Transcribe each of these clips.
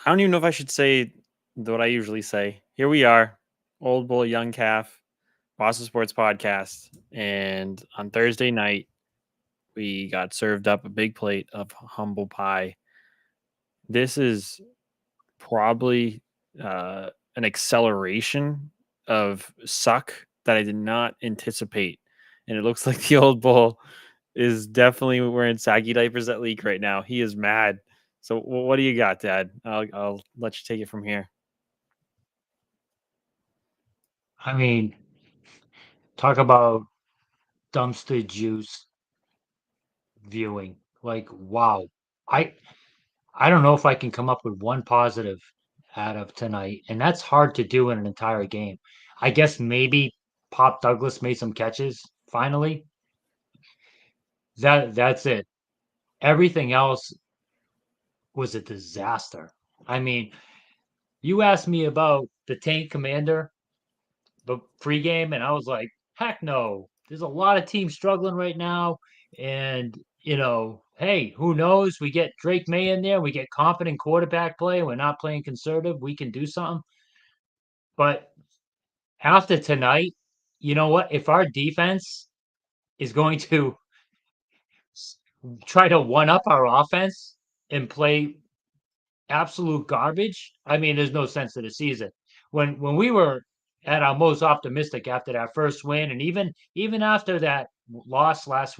I don't even know if I should say what I usually say. Here we are, old bull, young calf, Boston Sports Podcast, and on Thursday night we got served up a big plate of humble pie. This is probably an acceleration of suck that I did not anticipate, and it looks like the old bull is definitely wearing saggy diapers at leak right now. He is mad. So what do you got, Dad? I'll let you take it from here. I mean, talk about dumpster juice viewing. Like, wow. I I don't know if I can come up with one positive out of tonight, and that's hard to do in an entire game. I guess maybe Pop Douglas made some catches finally. That's it. Everything else was a disaster. I mean, you asked me about the Tank Commander, the pregame, and I was like, heck no. There's a lot of teams struggling right now, and hey, who knows? We get Drake May in there, we get confident quarterback play. We're not playing conservative. We can do something. But after tonight, you know what? If our defense is going to s- try to one up our offense and play absolute garbage, I mean, there's no sense to the season. When we were at our most optimistic after that first win, and even after that loss last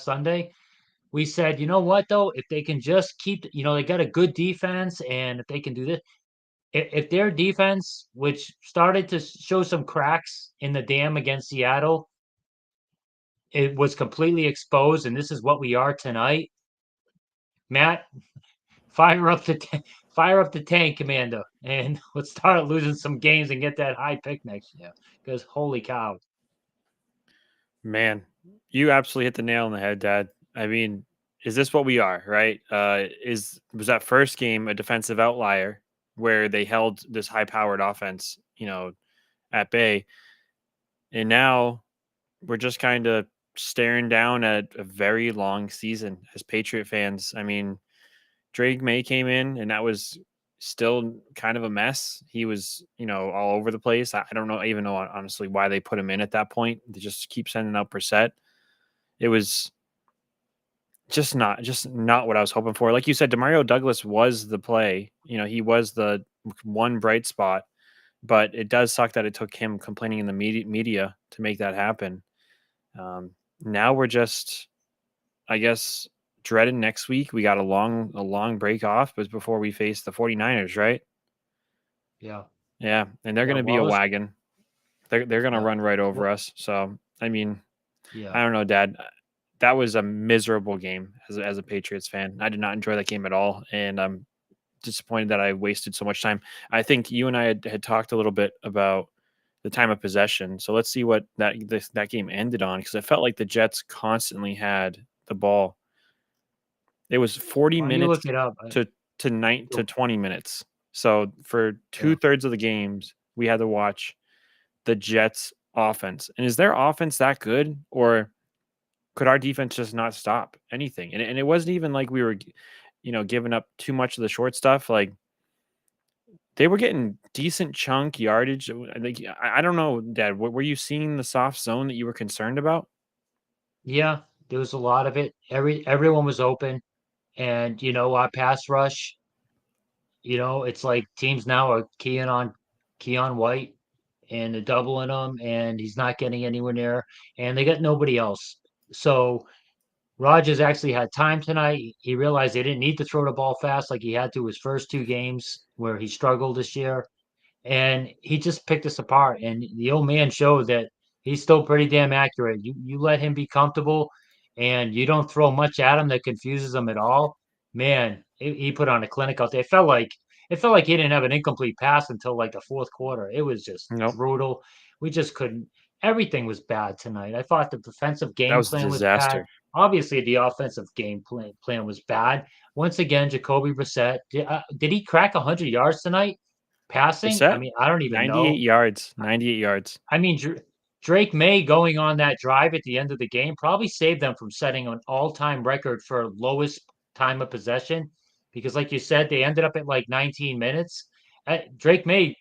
Sunday, we said, you know what though, if they can just keep, they got a good defense, and if they can do this, if their defense, which started to show some cracks in the dam against Seattle, it was completely exposed, and this is what we are tonight. Matt, fire up the fire up the tank, Commander, and let's start losing some games and get that high pick next year. Because holy cow, Man, you absolutely hit the nail on the head, Dad. I mean, is this what we are, right? Is was that first game a defensive outlier where they held this high-powered offense, at bay, and now we're just kind of staring down at a very long season as Patriot fans. I mean, Drake May came in, and that was still kind of a mess. He was, all over the place. I don't know, even know honestly why they put him in at that point. They just keep sending out Brissett. It was just not what I was hoping for. Like you said, Demario Douglas was the play. He was the one bright spot, but it does suck that it took him complaining in the media to make that happen. Now we're just, I guess, dreading next week. We got a long break off, but before we face the 49ers, right? yeah, Yeah, and they're yeah. going to be a Well, wagon. They're going to yeah, run right over well, us. So, I mean, yeah, I don't know, Dad. That was a miserable game as a Patriots fan. I did not enjoy that game at all, and I'm disappointed that I wasted so much time. I think you and I had talked a little bit about the time of possession. So let's see what that game ended on, because it felt like the Jets constantly had the ball. It was 40 why don't you look minutes it up? to to You'll- 20 minutes. So for yeah, two-thirds of the games, we had to watch the Jets offense. And is their offense that good, or could our defense just not stop anything? And it wasn't even like we were, giving up too much of the short stuff. Like, they were getting decent chunk yardage. Like, I don't know, Dad. Were you seeing the soft zone that you were concerned about? yeah. There was a lot of it. Everyone was open, and our pass rush. It's like teams now are keying on Keon White and they're doubling him, and he's not getting anywhere near, and they got nobody else. So Rogers actually had time tonight. He realized they didn't need to throw the ball fast like he had to his first two games where he struggled this year. And he just picked us apart. And the old man showed that he's still pretty damn accurate. You let him be comfortable and you don't throw much at him that confuses him at all. Man, he put on a clinic out there. It felt like he didn't have an incomplete pass until like the fourth quarter. It was just Nope. brutal. We just couldn't. Everything was bad tonight. I thought the defensive That game was a plan was bad. disaster. Obviously, the offensive game plan was bad. Once again, Jacoby Brissett did he crack 100 yards tonight passing? I Brissett, mean, I don't even 98 know. yards. 98 yards. I mean, Drake May going on that drive at the end of the game probably saved them from setting an all-time record for lowest time of possession. because, like you said, they ended up at like 19 minutes. Drake May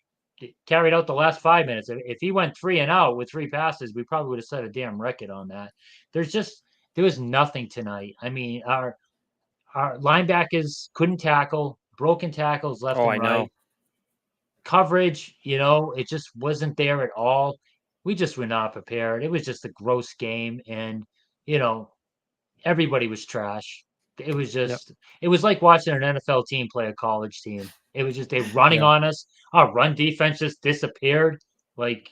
carried out the last 5 minutes. If he went 3 and out with 3 passes, we probably would have set a damn record on that. There was nothing tonight. I mean, our linebackers couldn't tackle, broken tackles left Oh, and I know. right. Coverage, it just wasn't there at all. We just were not prepared. It was just a gross game, and you know, everybody was trash. It was Yep. just, it was like watching an NFL team play a college team. It was just they running Yeah. on us. Our run defense just disappeared. Like,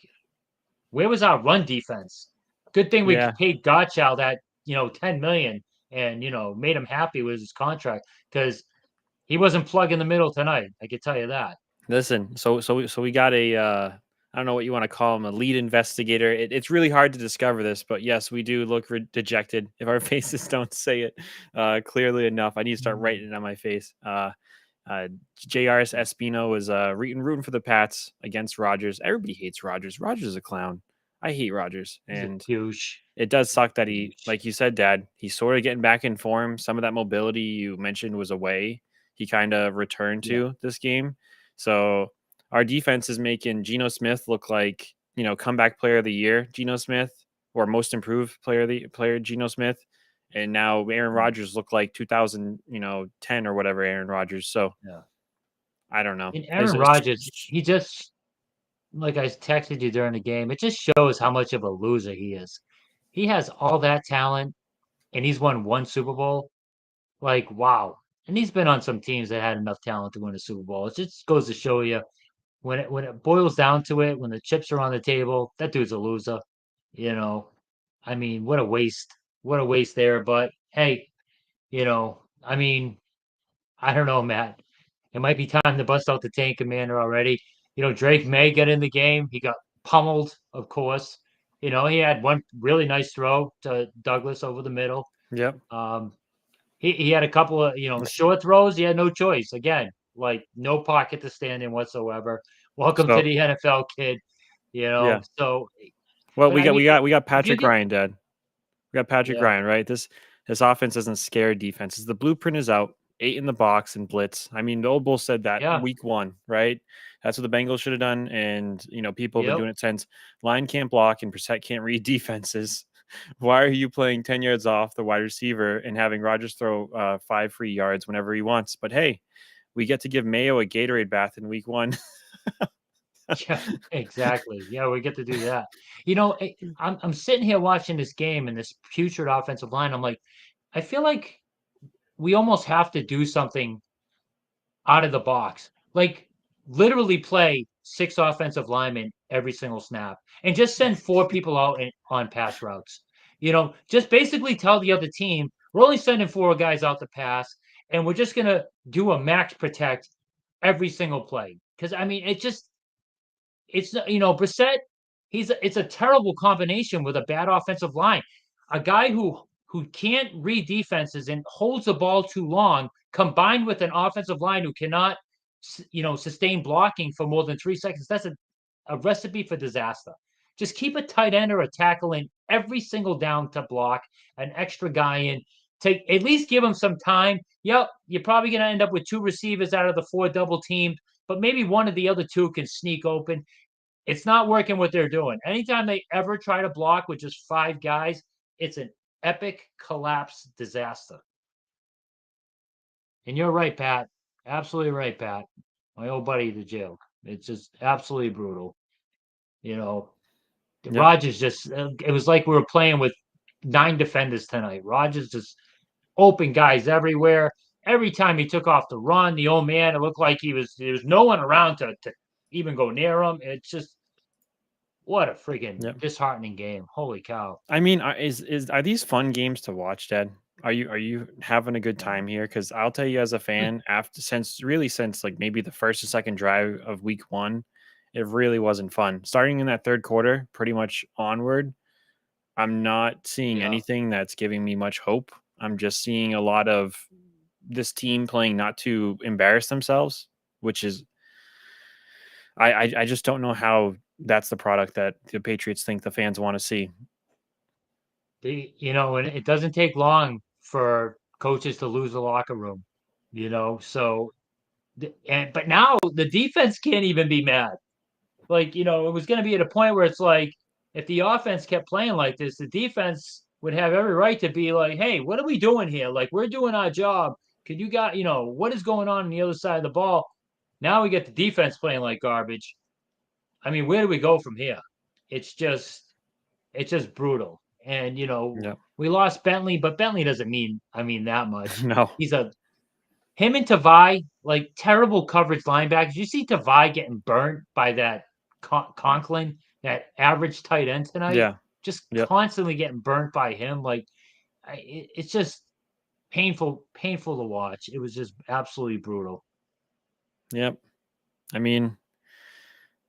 where was our run defense? Good thing we Yeah. paid Gottschall that 10 million and made him happy with his contract because he wasn't plug in the middle tonight. I can tell you that. Listen, so we got a I don't know what you want to call him, a lead investigator. It's really hard to discover this, but yes, we do look dejected if our faces don't say it clearly enough. I need to start Mm. writing it on my face. Uh, JRS Espino was rooting for the Pats against Rodgers. Everybody hates Rodgers. Rodgers is a clown. I hate Rodgers, He's a and douche. it does suck that he, Douche. like you said, Dad, he's sort of getting back in form. Some of that mobility you mentioned was away. He kind of returned Yeah. to this game. So our defense is making Geno Smith look like, comeback player of the year, Geno Smith, or most improved player Geno Smith. And now Aaron Mm. Rodgers looked like 2000, 10 or whatever Aaron Rodgers. So Yeah. I don't know. And Aaron Rodgers, he just, like I texted you during the game, it just shows how much of a loser he is. He has all that talent and he's won one Super Bowl. Like, wow. And he's been on some teams that had enough talent to win a Super Bowl. It just goes to show you when it boils down to it, when the chips are on the table, that dude's a loser. You know, I mean, what a waste. What a waste there. But hey, I mean, I don't know, Matt. It might be time to bust out the tank commander already. Drake May get in the game. He got pummeled, of course. He had one really nice throw to Douglas over the middle. yep. Um, he had a couple of Listen, short throws. He had no choice. Again, like no pocket to stand in whatsoever. Welcome to so the NFL, kid. yeah. So, Well, but I mean, we got if you Patrick get, Ryan, Dad. We got Patrick yeah, Ryan, right? This offense doesn't scare defenses. The blueprint is out. 8 in the box and blitz. I mean, the old bull said that yeah, week 1, right? That's what the Bengals should have done, and people have been yep, doing it since. Line can't block and Brissett can't read defenses. Why are you playing 10 yards off the wide receiver and having Rodgers throw 5 free yards whenever he wants? But hey, we get to give Mayo a Gatorade bath in week 1. yeah, exactly. Yeah, we get to do that. I'm sitting here watching this game and this putrid offensive line. I'm like, I feel like we almost have to do something out of the box. Like literally play six offensive linemen every single snap and just send four people out on pass routes. Just basically tell the other team we're only sending four guys out to pass and we're just going to do a max protect every single play. Because I mean, Brissett, it's a terrible combination with a bad offensive line. A guy who can't read defenses and holds the ball too long, combined with an offensive line who cannot, sustain blocking for more than 3 seconds. That's a recipe for disaster. Just keep a tight end or a tackle in every single down to block an extra guy in. Take at least give him some time. Yep, you're probably going to end up with two receivers out of the four double teamed, but maybe one of the other two can sneak open. It's not working what they're doing. Anytime they ever try to block with just five guys, it's an epic collapse disaster. And you're right, Pat. Absolutely right, Pat. My old buddy, the joke. It's just absolutely brutal. You know, Yep. Rogers just, it was like we were playing with nine defenders tonight. Rogers just open guys everywhere. Every time he took off the run, the old man, it looked like there was no one around to even go near him. It's just, what a freaking Yep. disheartening game. Holy cow. I mean, are these fun games to watch, Dad? Are you having a good Yeah. time here? Because I'll tell you, as a fan, since like maybe the first or second drive of week 1, it really wasn't fun. Starting in that third quarter, pretty much onward, I'm not seeing Yeah. anything that's giving me much hope. I'm just seeing a lot of this team playing not to embarrass themselves, which is I just don't know how that's the product that the Patriots think the fans want to see. And it doesn't take long for coaches to lose the locker room. So but now the defense can't even be mad. Like, it was going to be at a point where it's like, if the offense kept playing like this, the defense would have every right to be like, hey, what are we doing here? Like, we're doing our job. Could you got, what is going on the other side of the ball? Now we get the defense playing like garbage. I mean, where do we go from here? It's just, it's just brutal. And, Yeah. we lost Bentley, but Bentley doesn't mean that much. No. He's him and Tavai, like terrible coverage linebackers. You see Tavai getting burnt by that Conklin, that average tight end tonight, Yeah. just Yep. constantly getting burnt by him. Like, it's just painful to watch. It was just absolutely brutal. Yep. I mean,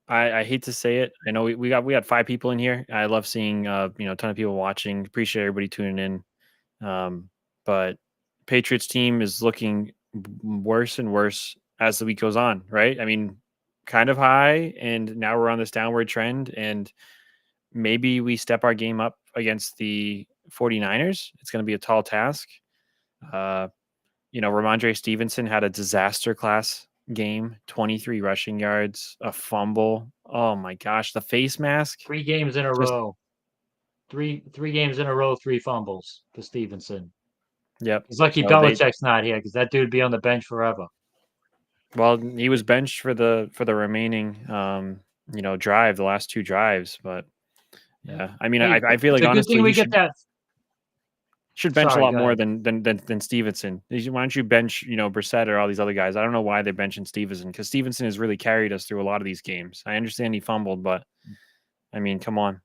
I hate to say it. I know we got 5 people in here. I love seeing a ton of people watching. Appreciate everybody tuning in. But Patriots team is looking worse and worse as the week goes on, right? I mean, kind of high, and now we're on this downward trend, and maybe we step our game up against the 49ers. It's going to be a tall task. Uh, Ramondre Stevenson had a disaster class game, 23 rushing yards, a fumble. Oh my gosh, the face mask. 3 games in a Just row. Three games in a row, 3 fumbles for Stevenson. yep. He's lucky So they Belichick's not here because that dude would be on the bench forever. well, he was benched for the remaining drive, the last 2 drives, but Yeah. yeah. I mean, I Hey, I feel it's like a good thing honestly we he get should that. should bench a Sorry, lot go more ahead. than Stevenson. Why don't you bench, Brissett or all these other guys? I don't know why they're benching Stevenson, because Stevenson has really carried us through a lot of these games. I understand he fumbled, but I mean, come on.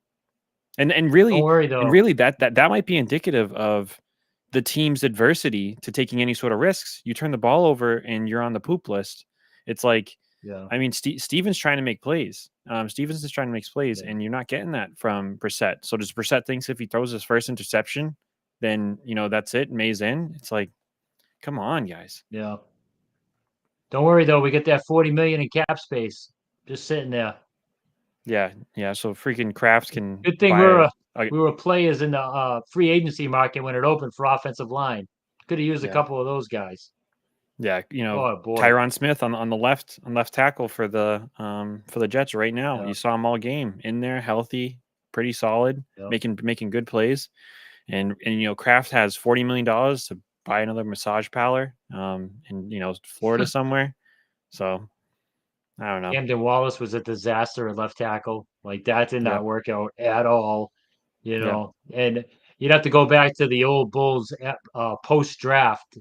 And Don't really worry and though. really that might be indicative of the team's adversity to taking any sort of risks. You turn the ball over and you're on the poop list. It's like, Yeah, I mean, Stevens trying to make plays. Stevens is trying to make plays, yeah, and you're not getting that from Brissett. So does Brissett thinks if he throws his first interception, then that's it. May's in. It's like, come on, guys. yeah. Don't worry though, we get that 40 million in cap space just sitting there. Yeah, yeah. So freaking Kraft can Good thing buy a we were players in the free agency market when it opened for offensive line. Could have used a yeah. couple of those guys. Yeah, Oh boy. Tyron Smith on the left tackle for the Jets right now. Yeah, You saw him all game in there, healthy, pretty solid, yeah. making good plays. And Kraft has $40 million to buy another massage parlor in Florida somewhere. So I don't know. Camden Wallace was a disaster at left tackle. Like that did not Yep. work out at all. Yep. And you'd have to go back to the old Bulls post draft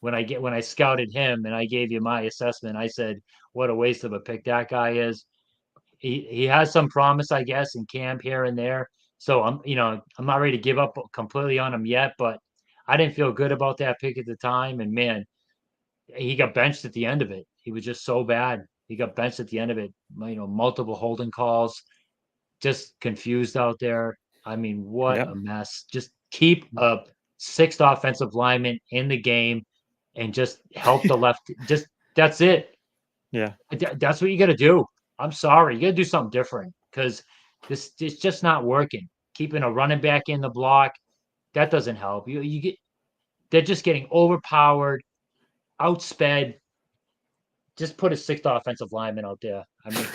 when I scouted him and I gave you my assessment. I said, what a waste of a pick that guy is. He has some promise, I guess, in camp here and there. So I'm not ready to give up completely on him yet, but I didn't feel good about that pick at the time. And man, he got benched at the end of it. He was just so bad. He got benched at the end of it. Multiple holding calls, just confused out there. I mean, what Yep. a mess. Just keep a sixth offensive lineman in the game and just help the left. Just that's it. Yeah. That's what you got to do. I'm sorry, you got to do something different because this it's just not working. Keeping a running back in the block that doesn't help. You get they're just getting overpowered, outsped. Just put a sixth offensive lineman out there. I mean,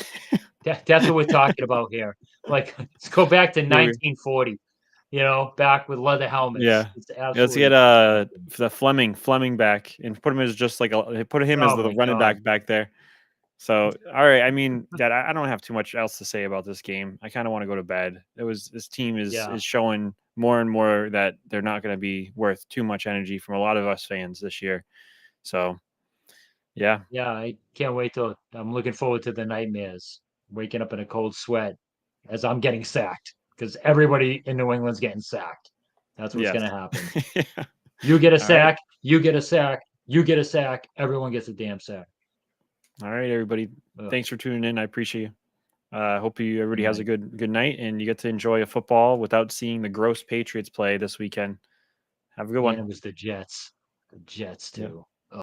that's what we're talking about here. Like, let's go back to Here 1940. Back with leather helmets. Yeah. It's Yeah, let's get absolutely disgusting. the Fleming back and put him as just like put him as Oh the my running god. back there. So all right, I mean, Dad, I don't have too much else to say about this game. I kind of want to go to bed. This team Yeah. is showing more and more that they're not going to be worth too much energy from a lot of us fans this year. So yeah, Yeah, I can't wait till I'm looking forward to the nightmares. Waking up in a cold sweat as I'm getting sacked because everybody in New England's getting sacked. That's what's yes, going to happen. yeah. You get a All right, sack, you get a sack, you get a sack, everyone gets a damn sack. all right, everybody. Ugh, Thanks for tuning in. I appreciate you. Hope good everybody has a night. good night and you get to enjoy a football without seeing the gross Patriots play this weekend. Have a good And one. it was the Jets. The Jets, Yeah. too.